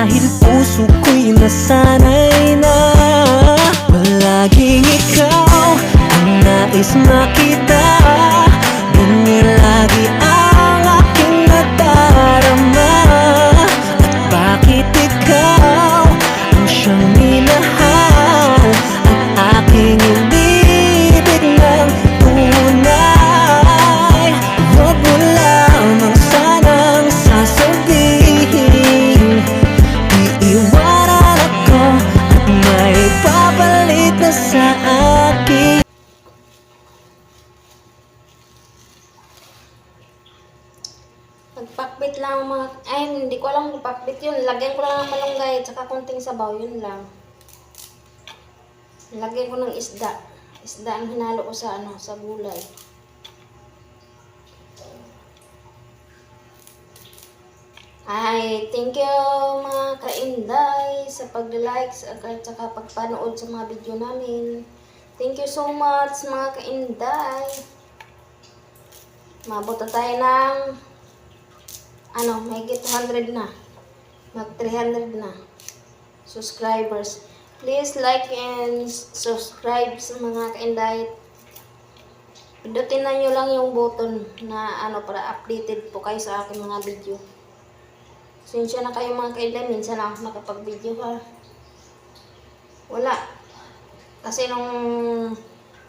Dahil puso ko'y nasanay na palaging ikaw ang nais makita. Ganyan lagi ang aking nadarama. At bakit ikaw ang siyang minahal, ang aking inibig ng tunay? Huwag mo lamang sanang sasabihin iiwanan ako at may papalit na sa akin. Nagpakbit lang mga, ay hindi ko alam kung pakbit yun. Lagyan ko lang ng malunggay at saka konting sabaw, yun lang. Lagyan ko ng isda. Isda ang hinalo ko sa ano, sa gulay. Ay, thank you mga kainday sa pag-like at saka pagpanood sa mga video namin. Thank you so much mga kainday. Mabot na tayo ng ano, may 200 na. Mag 300 na subscribers. Please like and subscribe sa mga kainday. Pindutin na nyo lang yung button na ano para updated po kayo sa aking mga video. Sinsya na kayo mga kainday, minsan ako nakapag-video ka. Wala. Kasi nung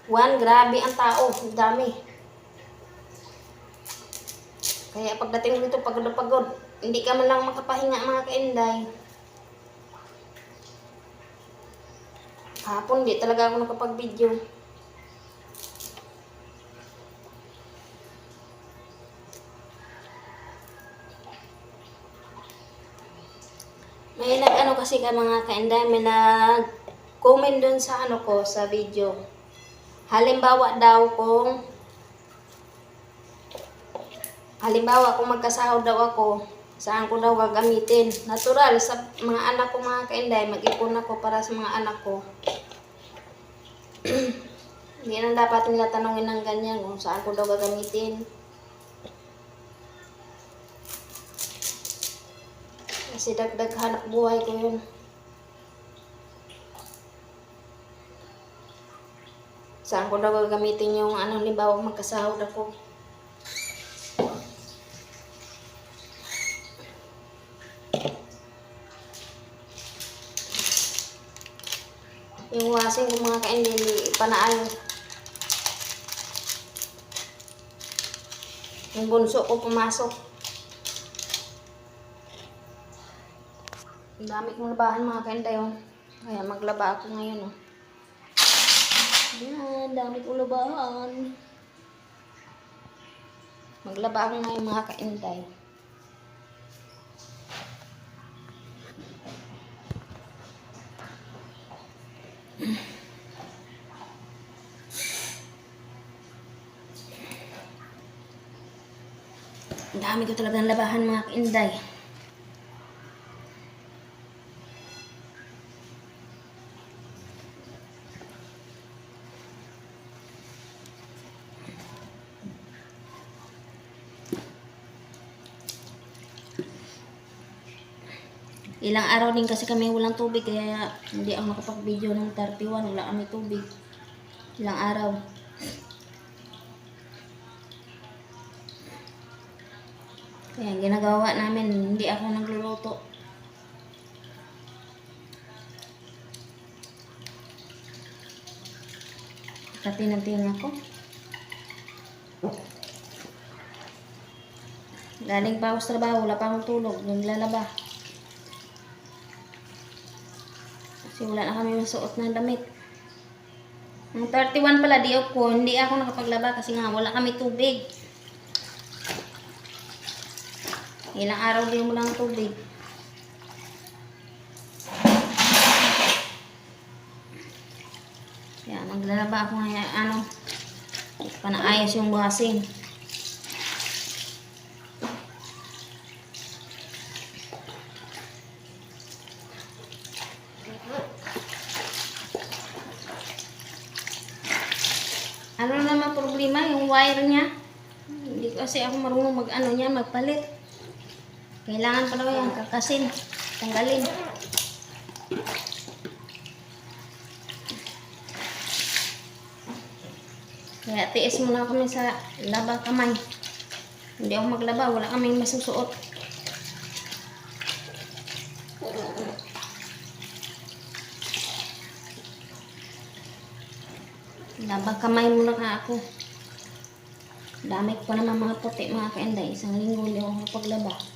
grabe ang tao, dami. Kaya pagdating dito, pagod na pagod. Hindi ka man lang makapahinga mga kainday. Hapon, di talaga ako nakapag-video. May nag-ano kasi ka mga kainday, may nag-comment dun sa ano ko, sa video. Halimbawa kung magkasahod daw ako, saan ko daw gagamitin? Natural, sa mga anak ko mga kainday, mag-ipon ako para sa mga anak ko. Hindi na dapat nila tanongin ng ganyan kung saan ko daw gagamitin. Kasi dagdag hanap buhay ko yun. Saan ko daw gagamitin yung ano, halimbawa magkasahod ako. Yung washing ko mga kainday, panaayos. Yung bunso ko pumasok. Ang dami kong labahan mga kainday, oh. Kaya maglaba ako ngayon, oh. Yan, dami kong labahan. Maglaba ako ngayon mga kainday. Ang dami ko talaga ng labahan mga kainday. Ilang araw din kasi kami walang tubig, kaya hindi ako nakapag-video ng 31, wala kami tubig. Ilang araw. Kaya ginagawa namin, hindi ako nagluluto. Katinang-tinang ako. Galing pa ako sa trabaho, wala pa akong tulog, naglalaba. Kasi wala na kami masuot na damit. Ang 31 pala, hindi ako nakapaglaba kasi nga wala kami tubig. Ilang araw din mo lang tubig. Kaya maglalaba ako ngayon, panaayos yung washing. Ano naman problema yung wire niya? Hindi kasi ako marunong magpalit. Kailangan pala yung kakasin. Tanggalin. Kaya tiis muna kami sa laba kamay. Hindi ako maglaba, wala kaming masusuot. Laba kamay muna ka ako. Dami ko pa naman mga puti mga kainday. Isang linggo hindi ako mapaglaba.